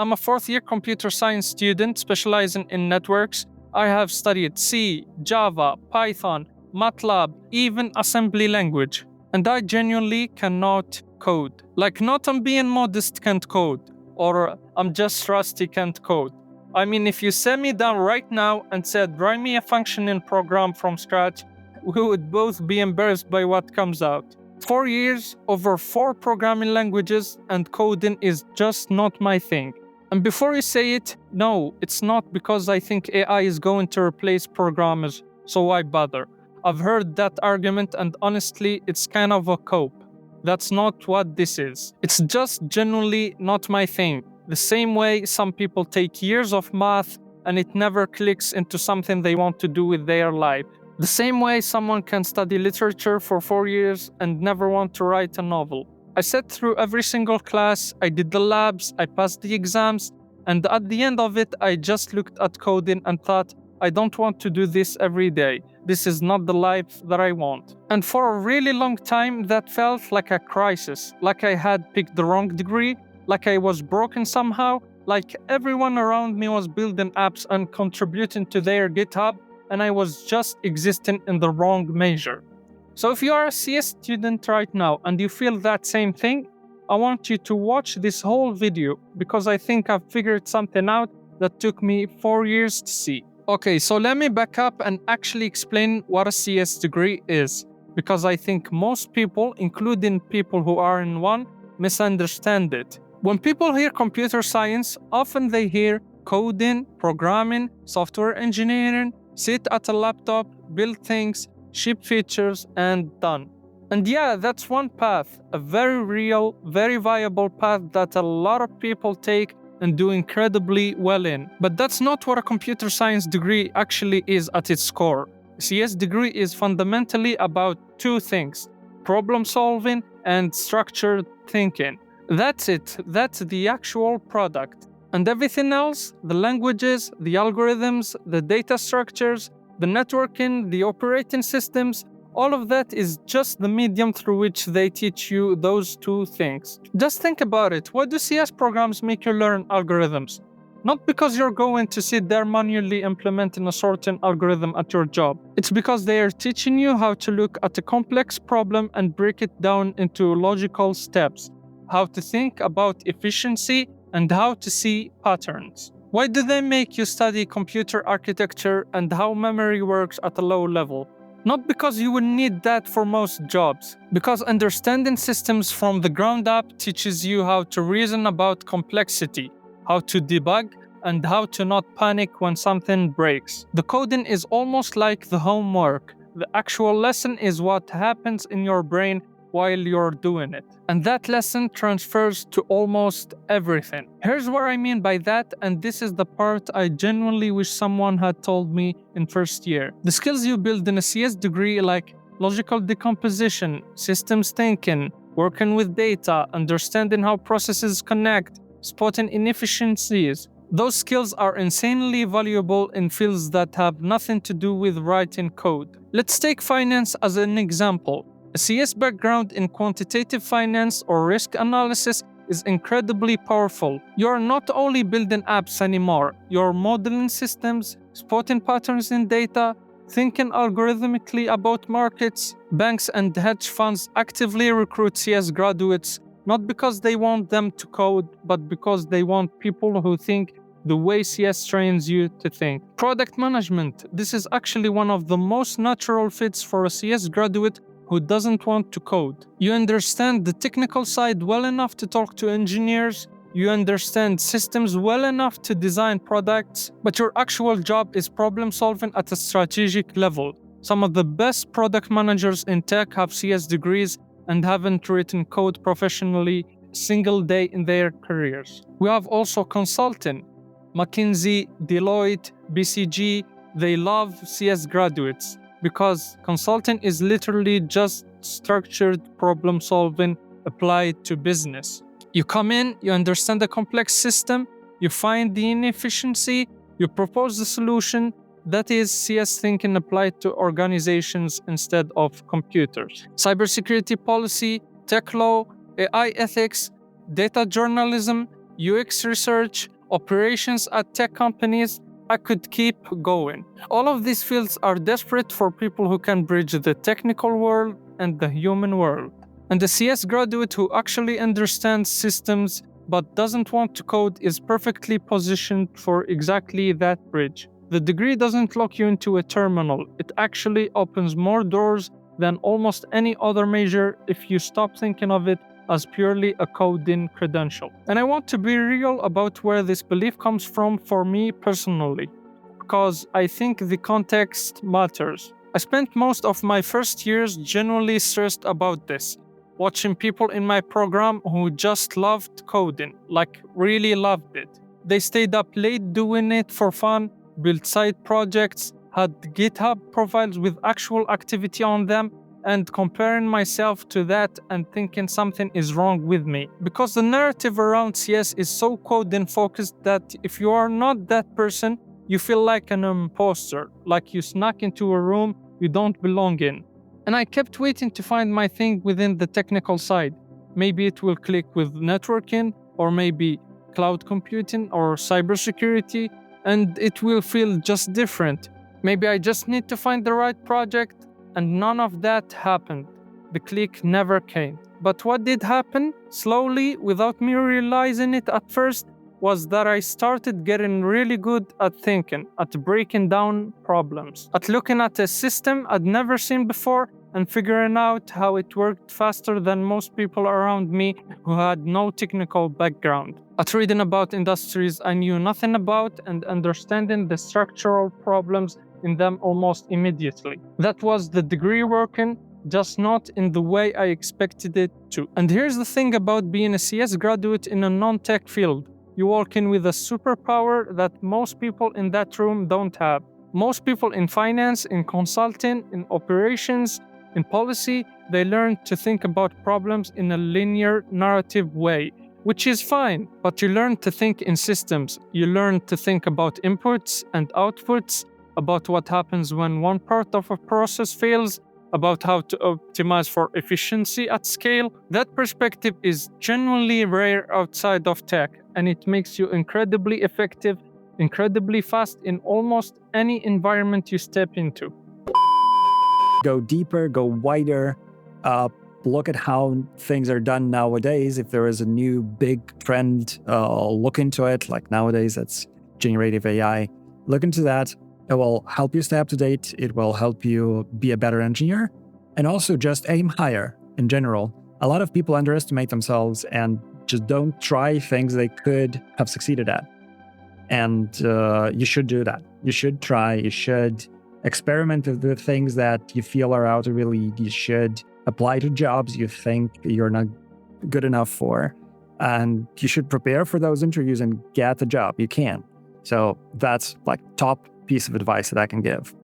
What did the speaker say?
I'm a fourth-year computer science student specializing in networks. I have studied C, Java, Python, MATLAB, even assembly language. And I genuinely cannot code. Like, not I'm being modest, can't code, or I'm just rusty, can't code. I mean, if you sat me down right now and said, write me a functioning program from scratch, we would both be embarrassed by what comes out. 4 years, over 4 programming languages, and coding is just not my thing. And before you say it, no, it's not because I think AI is going to replace programmers, so why bother? I've heard that argument, and honestly, it's kind of a cope. That's not what this is. It's just genuinely not my thing. The same way some people take years of math and it never clicks into something they want to do with their life. The same way someone can study literature for 4 years and never want to write a novel. I sat through every single class, I did the labs, I passed the exams, and at the end of it, I just looked at coding and thought, I don't want to do this every day. This is not the life that I want. And for a really long time, that felt like a crisis, like I had picked the wrong degree, like I was broken somehow, like everyone around me was building apps and contributing to their GitHub, and I was just existing in the wrong measure. So if you are a CS student right now and you feel that same thing, I want you to watch this whole video because I think I've figured something out that took me 4 years to see. Okay, so let me back up and actually explain what a CS degree is, because I think most people, including people who are in one, misunderstand it. When people hear computer science, often they hear coding, programming, software engineering, sit at a laptop, build things, ship features, and done. And yeah, that's one path, a very real, very viable path that a lot of people take and do incredibly well in. But that's not what a computer science degree actually is at its core. A CS degree is fundamentally about 2 things: problem solving and structured thinking. That's it, that's the actual product. And everything else, the languages, the algorithms, the data structures, the networking, the operating systems, all of that is just the medium through which they teach you those 2 things. Just think about it. Why do CS programs make you learn algorithms? Not because you're going to sit there manually implementing a certain algorithm at your job. It's because they are teaching you how to look at a complex problem and break it down into logical steps, how to think about efficiency, and how to see patterns. Why do they make you study computer architecture and how memory works at a low level? Not because you would need that for most jobs, because understanding systems from the ground up teaches you how to reason about complexity, how to debug, and how to not panic when something breaks. The coding is almost like the homework. The actual lesson is what happens in your brain while you're doing it. And that lesson transfers to almost everything. Here's what I mean by that, and this is the part I genuinely wish someone had told me in first year. The skills you build in a CS degree, like logical decomposition, systems thinking, working with data, understanding how processes connect, spotting inefficiencies, those skills are insanely valuable in fields that have nothing to do with writing code. Let's take finance as an example. A CS background in quantitative finance or risk analysis is incredibly powerful. You are not only building apps anymore, you're modeling systems, spotting patterns in data, thinking algorithmically about markets. Banks and hedge funds actively recruit CS graduates, not because they want them to code, but because they want people who think the way CS trains you to think. Product management. This is actually one of the most natural fits for a CS graduate who doesn't want to code. You understand the technical side well enough to talk to engineers, you understand systems well enough to design products, but your actual job is problem solving at a strategic level. Some of the best product managers in tech have CS degrees and haven't written code professionally a single day in their careers. We have also consulting. McKinsey, Deloitte, BCG, they love CS graduates, because consulting is literally just structured problem solving applied to business. You come in, you understand the complex system, you find the inefficiency, you propose the solution. That is CS thinking applied to organizations instead of computers. Cybersecurity policy, tech law, AI ethics, data journalism, UX research, operations at tech companies. I could keep going. All of these fields are desperate for people who can bridge the technical world and the human world. And the CS graduate who actually understands systems but doesn't want to code is perfectly positioned for exactly that bridge. The degree doesn't lock you into a terminal. It actually opens more doors than almost any other major if you stop thinking of it as purely a coding credential. And I want to be real about where this belief comes from for me personally, because I think the context matters. I spent most of my first years genuinely stressed about this, watching people in my program who just loved coding, like really loved it. They stayed up late doing it for fun, built side projects, had GitHub profiles with actual activity on them, and comparing myself to that and thinking something is wrong with me. Because the narrative around CS is so coding focused that if you are not that person, you feel like an imposter, like you snuck into a room you don't belong in. And I kept waiting to find my thing within the technical side. Maybe it will click with networking, or maybe cloud computing or cybersecurity, and it will feel just different. Maybe I just need to find the right project, and none of that happened. The click never came. But what did happen, slowly, without me realizing it at first, was that I started getting really good at thinking, at breaking down problems, at looking at a system I'd never seen before and figuring out how it worked faster than most people around me who had no technical background, at reading about industries I knew nothing about and understanding the structural problems in them almost immediately. That was the degree working, just not in the way I expected it to. And here's the thing about being a CS graduate in a non-tech field. You walk in with a superpower that most people in that room don't have. Most people in finance, in consulting, in operations, in policy, they learn to think about problems in a linear narrative way, which is fine, but you learn to think in systems. You learn to think about inputs and outputs, about what happens when one part of a process fails, about how to optimize for efficiency at scale. That perspective is genuinely rare outside of tech, and it makes you incredibly effective, incredibly fast in almost any environment you step into. Go deeper, go wider, look at how things are done nowadays. If there is a new big trend, look into it. Like nowadays, that's generative AI. Look into that. It will help you stay up to date. It will help you be a better engineer. And also just aim higher in general. A lot of people underestimate themselves and just don't try things they could have succeeded at. And you should do that. You should try. You should experiment with the things that you feel are out of your league. You should apply to jobs you think you're not good enough for. And you should prepare for those interviews and get the job. You can. So that's like top piece of advice that I can give.